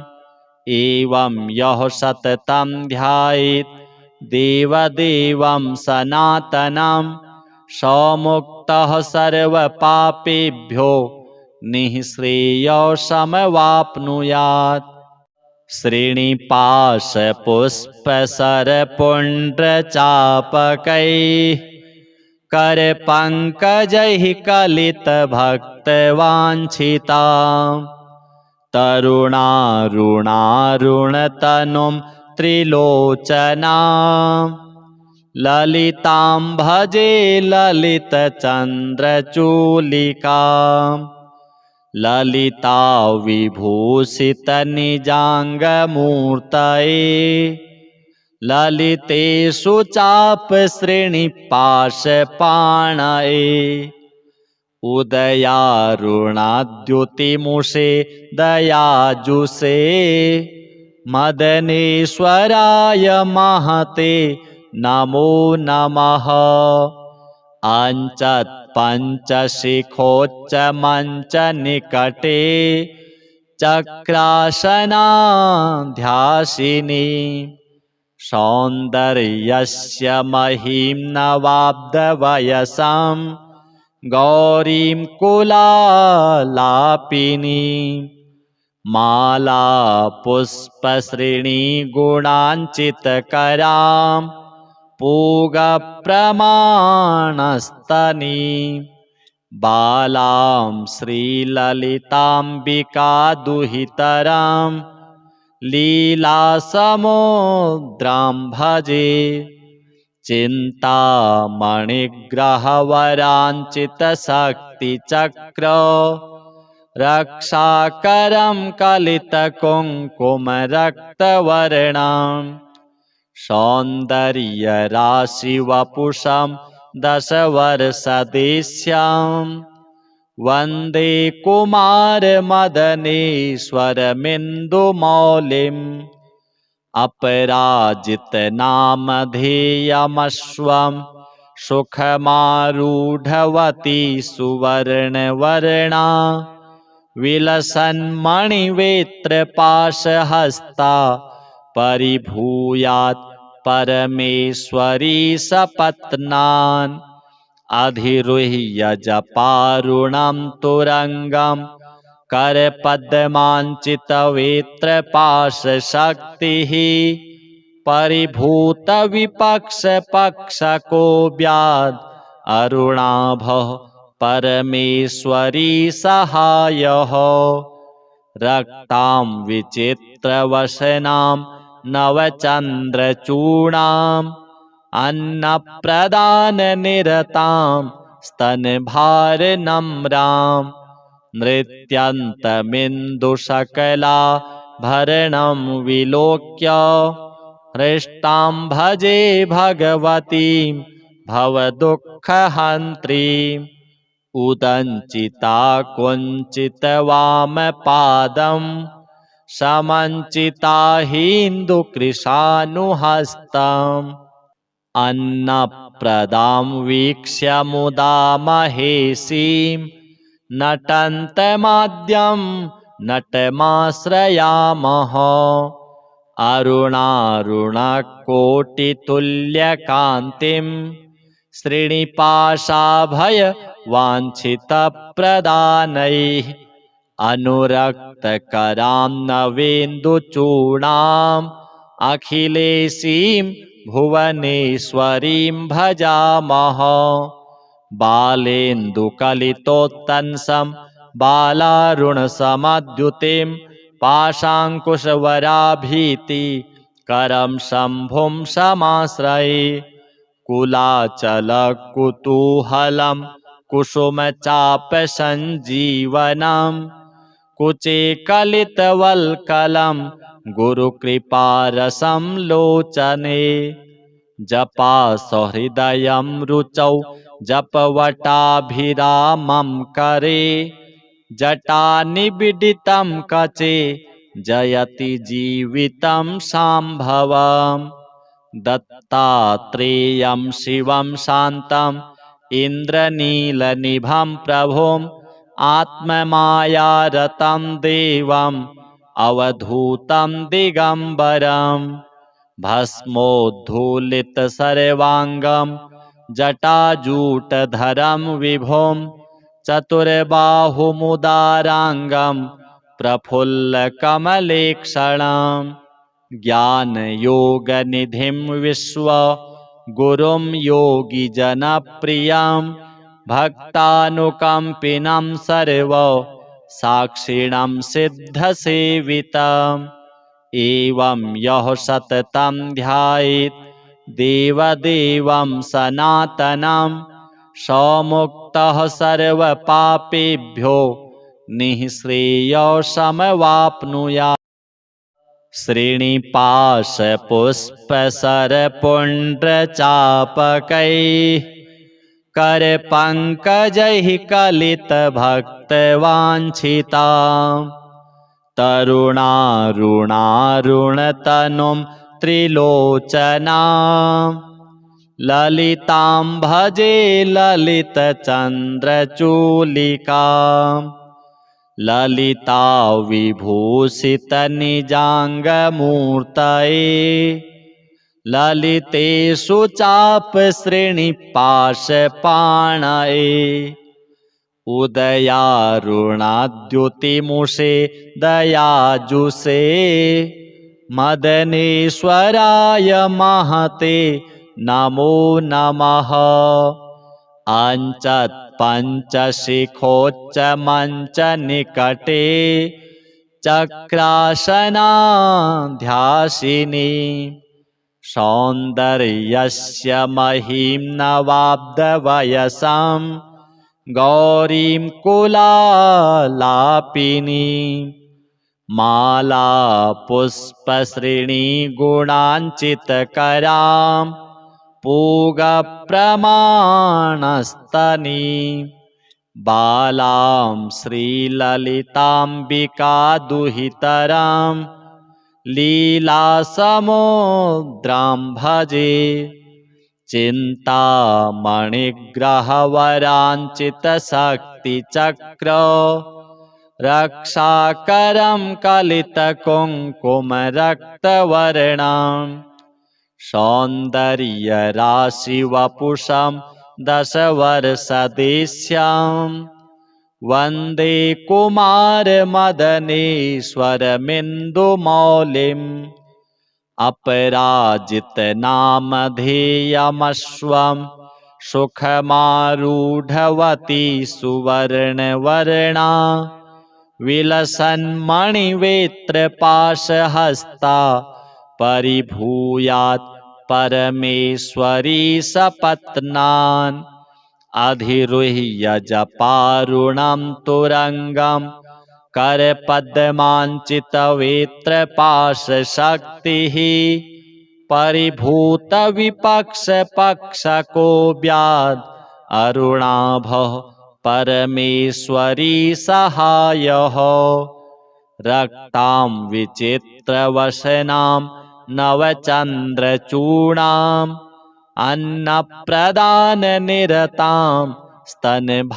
एवं यः सततं ध्यायेत् देवदेवं सनातनं समुक्तः सर्वपापेभ्यो निःश्रेयसमवाप्नुयात् श्रीनिपाशपुष्पसरपुण्ड्रचापकैः करपङ्कजैः कलितभक्तवाञ्छितां तरुणारुणारुणतनुं त्रिलोचनां ललितां भजे ललितचन्द्रचूलिकां ललिता विभूषितनिजाङ्गमूर्तये ललितेषु चापश्रेणिपाशपाणये उदयारुणाद्युतिमुषे दयाजुषे मदनेश्वराय महते नमो नमः। अञ्चत् पञ्चशिखोच्च मञ्च निकटे चक्रासनाध्यासिनी सौन्दर्यस्य महिं नवाब्दवयसं गौरीं कुलालापिनी माला पुष्पश्रेणीगुणाञ्चितकरां पूगप्रमाणस्तनी बालां श्रीललिताम्बिका दुहितरां लीलासमुद्रां भजे चिन्तामणिग्रहवराञ्चितशक्तिचक्र रक्षाकरं कलितकुङ्कुमरक्तवर्णां सौन्दर्यराशिवपुषं दशवर्षदेश्यां वन्दे कुमारमदनेश्वरमिन्दुमौलिम् अपराजितनामधेयमश्वं सुखमारूढवती सुवर्णवर्णा विलसन्मणिवेत्रपाशहस्ता परिभूयात् परमेश्वरी सपत्नान् अधिरुह्य जपारुणं तुरङ्गं करपद्माञ्चितवेत्रपाशशक्तिः परिभूतविपक्षपक्षकोऽव्याद् अरुणाभः परमेश्वरी सहायः रक्तां विचित्रवसनां नवचन्द्रचूडाम् अन्नप्रदाननिरतां स्तनभारनम्रां नृत्यन्तमिन्दुशकलाभरणं विलोक्य हृष्टां भजे भगवतीं भवदुःखहन्त्रीम् उदञ्चिता कुञ्चितवामपादं समञ्चिता हिन्दुकृशानुहस्तम् अन्नप्रदां वीक्ष्य मुदा महेशीं नटन्तमाद्यं नटमाश्रयामः अरुणारुणकोटितुल्यकान्तिं श्रीनिपाशाभयवाञ्छितप्रदानैः अनुरक्तकरां नवेन्दुचूडाम् अखिलेशीं भुवनेश्वरीं भजामः बालेन्दुकलितोत्तंसं बालारुणसमद्युतिं पाशाङ्कुशवराभीतिकरं शम्भुं समाश्रये कुलाचलकुतूहलं कुसुमचापसञ्जीवनं कुचे कलितवल्कलं गुरुकृपारसं लोचने जपासहृदयं रुचौ जपवटाभिरामं करे जटानिबिडितं कचे जयति जीवितं शाम्भवम् दत्तात्रेयं शिवं शान्तम् इन्द्रनीलनिभं प्रभुम् आत्ममायारतं देवम् अवधूतं दिगम्बरं भस्मोद्धूलितसर्वाङ्गं जटाजूटधरं विभुं चतुर्बाहुमुदाराङ्गं प्रफुल्लकमलेक्षणं ज्ञानयोगनिधिं विश्वगुरुं योगिजनप्रियं भक्तानुकम्पिनं सर्वसाक्षिणं सिद्धसेवितम् एवं यः सततं ध्यायेत् देवदेवं सनातनं समुक्तः सर्वपापेभ्यो निःश्रेयसमवाप्नुयात् श्रीनिपाशपुष्पसरपुण्ड्रचापकैः करपङ्कजैः कलितभक्तवाञ्छिता तरुणारुणारुणतनुं त्रिलोचना ललितां भजे ललितचन्द्रचूलिका ललिता विभूषितनिजाङ्गमूर्तये ललितेषु चापश्रेणिपाशपाणये उदयारुणाद्युतिमुषे दयाजुषे मदनेश्वराय महते नमो नमः अञ्चत्पञ्चशिखोच्चमञ्चनिकटे चक्रासनाध्यासिनी सौन्दर्यस्य महिं नवाब्दवयसां गौरीं कुलालापिनी माला पुष्पश्रेणीगुणाञ्चितकरां पूगप्रमाणस्तनी बालां श्रीललिताम्बिकादुहितरां लीलासमुद्रां भजे चिन्तामणिग्रहवराञ्चितशक्तिचक्र रक्षाकरं कलितकुङ्कुमरक्तवर्णां सौन्दर्यराशिवपुषं दशवर्षदेश्यां वन्दे कुमारमदनेश्वरमिन्दुमौलिम् अपराजितनामधेयमश्वं सुखमारूढवती सुवर्णवर्णा विलसन्मणिवेत्रपाशहस्ता परिभूयात् परमेश्वरी सपत्नान् अधिरुह्य जपारुणं तुरङ्गं करपद्माञ्चितवेत्रपाशशक्तिः परिभूतविपक्षपक्षको अरुणाभः परमेश्वरी सहायः रक्तां विचित्रवसनां नवचन्द्रचूडाम् अन्नप्रदाननिरतां स्तनभारनम्रां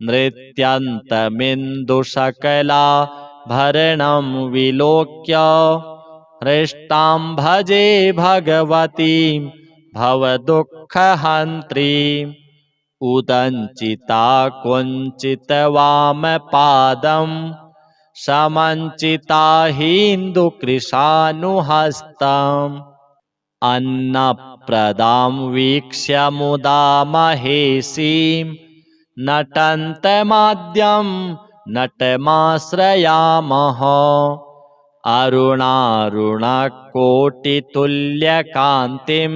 नृत्यन्तमिन्दुशकलाभरणं विलोक्य हृष्टां भजे भगवतीं भवदुःखहन्त्रीम् उदञ्चिता कुञ्चितवामपादं समञ्चिता हिन्दुकृशानुहस्तम् अन्नप्रदां वीक्ष्य मुदा महेशीं नटन्तमाद्यं नटमाश्रयामः अरुणारुणकोटितुल्यकान्तिं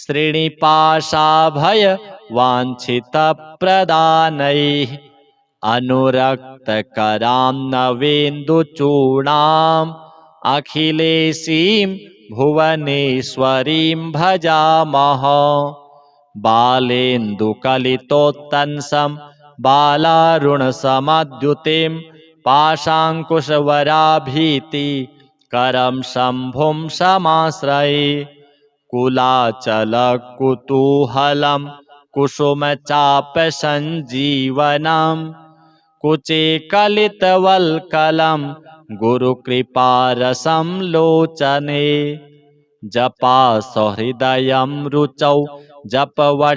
श्रीनिपाशाभयवाञ्छितप्रदानैः अनुरक्तकरां नवेन्दुचूडाम् अखिलेशीं भुवनेश्वरीं भजामः बालेन्दुकलितोत्तंसं बालारुणसमद्युतिं पाशाङ्कुशवराभीतिकरं शम्भुं समाश्रये कुलाचलकुतूहलं कुसुमचापसञ्जीवनं कुचे कलितवल्कलं गुरुकृपारसं लोचने जपासहृदयं रुचौ जपवटाभिरामं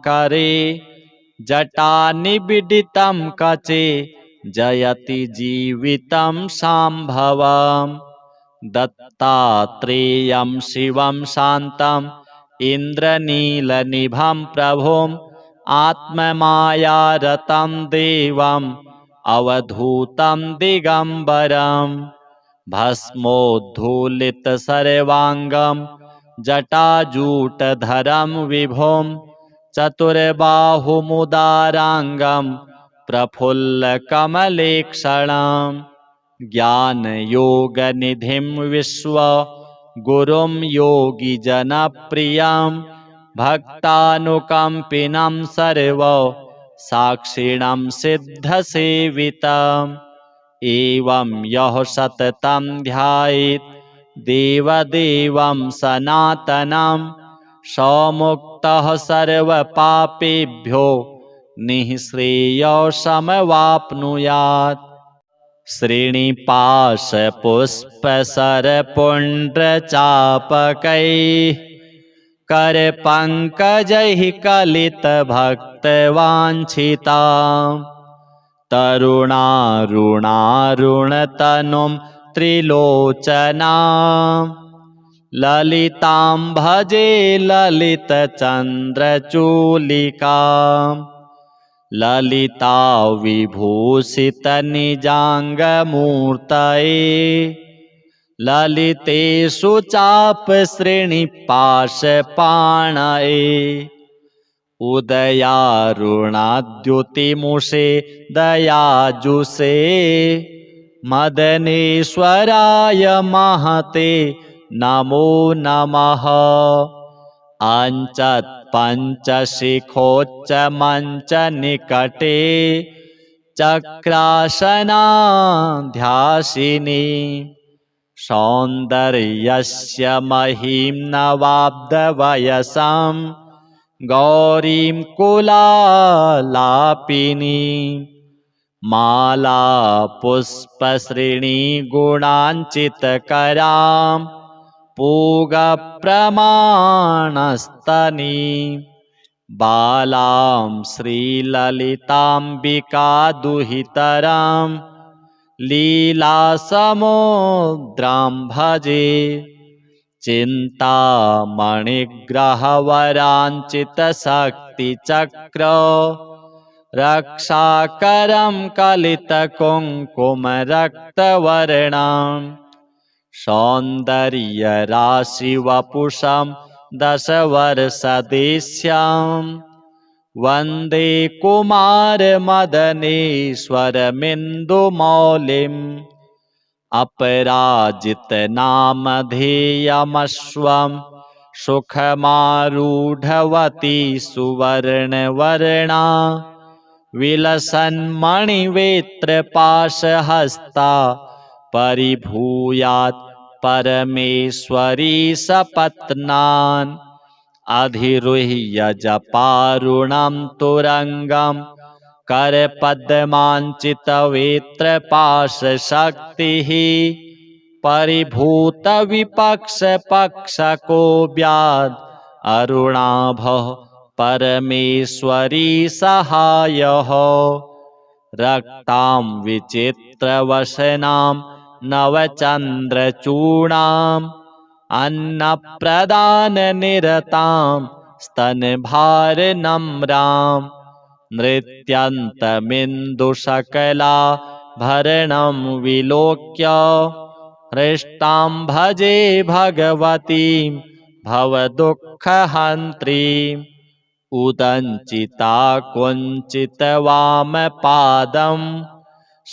करे जटानिबिडितं कचे जयति जीवितं शाम्भवम् दत्तात्रेयं शिवं शान्तम् इन्द्रनीलनिभं प्रभुम् आत्ममायारतं देवम् अवधूतं दिगम्बरं भस्मोद्धूलितसर्वाङ्गं जटाजूटधरं विभुं चतुर्बाहुमुदाराङ्गं प्रफुल्लकमलेक्षणं ज्ञानयोगनिधिं गुरुं योगिजनप्रियं भक्तानुकम्पिनं सर्व साक्षिणं सिद्धसेवितम् एवं यः सततं ध्यायेत् देवदेवं सनातनं स मुक्तः सर्वपापेभ्यो निःश्रेयसमवाप्नुयात्। श्रीनिपाशपुष्पसरपुण्ड्रचापकैः करपङ्कजैः कलितभक्तवाञ्छितां तरुणारुणारुणतनुं त्रिलोचनां ललितां भजे ललितचन्द्रचूलिकाम् ललिता विभूषितनिजाङ्गमूर्तये ललितेषु चापश्रेणिपाशपाणये उदयारुणाद्युतिमुषे दयाजुषे मदनेश्वराय महते नमो नमः। अञ्चत्पञ्चशिखोच्चमञ्चनिकटे चक्रासनाध्यासिनी सौन्दर्यस्य महिं नवाब्दवयसां गौरीं कुलालापिनी मालापुष्पश्रेणीगुणाञ्चितकरां पूगप्रमाणस्तनी बालां श्रीललिताम्बिकादुहितरां लीलासमुद्रां भजे चिन्तामणिग्रहवराञ्चितशक्तिचक्र रक्षाकरं कलितकुङ्कुमरक्तवर्णां सौन्दर्यराशिवपुषं दशवर्षदेश्यां वन्दे कुमारमदनेश्वरमिन्दुमौलिम् अपराजितनामधेयमश्वं सुखमारूढवती सुवर्णवर्णा विलसन्मणिवेत्रपाशहस्ता परिभूयात् परमेश्वरी सपत्नान् अधिरुह्य जपारुणं तुरङ्गं करपद्माञ्चितवेत्रपाशशक्तिः परिभूतविपक्षपक्षको व्याद् अरुणाभः परमेश्वरी सहायः रक्तां विचित्रवसनां नवचन्द्रचूडाम् अन्नप्रदाननिरतां स्तनभारनम्रां नृत्यन्तमिन्दुशकलाभरणं विलोक्य हृष्टां भजे भगवतीं भवदुःखहन्त्रीम् उदञ्चिता कुञ्चितवामपादं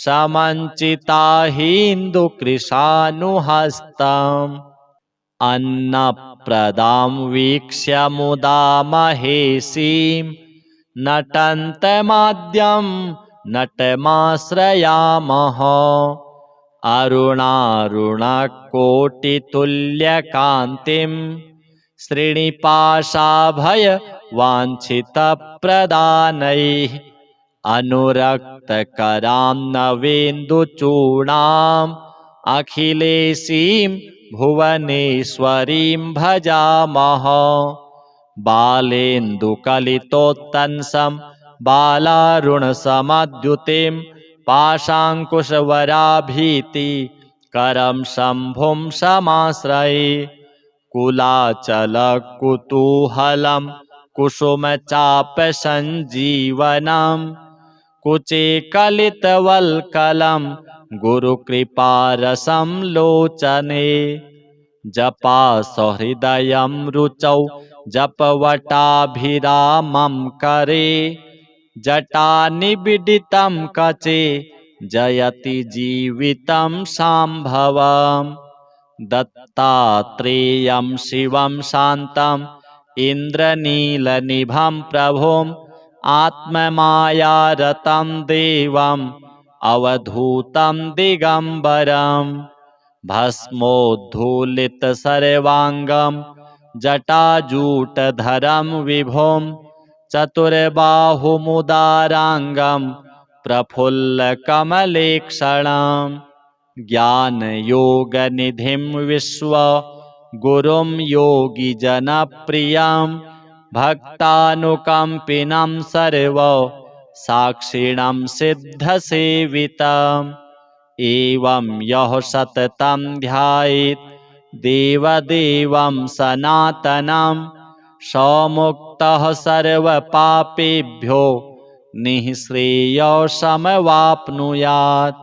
समञ्चिता हिन्दुकृशानुहस्तम् अन्नप्रदां वीक्ष्य मुदा महेशीं नटन्तमाद्यं नटमाश्रयामः अरुणारुणकोटितुल्यकान्तिं श्रीनिपाशाभयवाञ्छितप्रदानैः अनुरक्तकरां नवेन्दुचूडाम् अखिलेशीं भुवनेश्वरीं भजामः बालेन्दुकलितोत्तंसं बालारुणसमद्युतिं पाशाङ्कुशवराभीतिकरं शम्भुं समाश्रये कुलाचलकुतूहलं कुसुमचापसञ्जीवनं कुचे कलितवल्कलं गुरुकृपारसं लोचने जपासहृदयं रुचौ जपवटाभिरामं करे जटानिबिडितं कचे जयति जीवितं शाम्भवम् दत्तात्रेयं शिवं शान्तम् इन्द्रनीलनिभं प्रभुम् आत्ममायारतं देवम् अवधूतं दिगम्बरम् भस्मोद्धूलितसर्वाङ्गं जटाजूटधरं विभुं चतुर्बाहुमुदाराङ्गं प्रफुल्लकमलेक्षणम् ज्ञानयोगनिधिं विश्वगुरुं योगिजनप्रियं भक्तानुकम्पिनं सर्वसाक्षिणं सिद्धसेवितम् एवं यः सततं ध्यायेत् देवदेवं सनातनं स मुक्तः सर्वपापेभ्यो निःश्रेयसमवाप्नुयात्।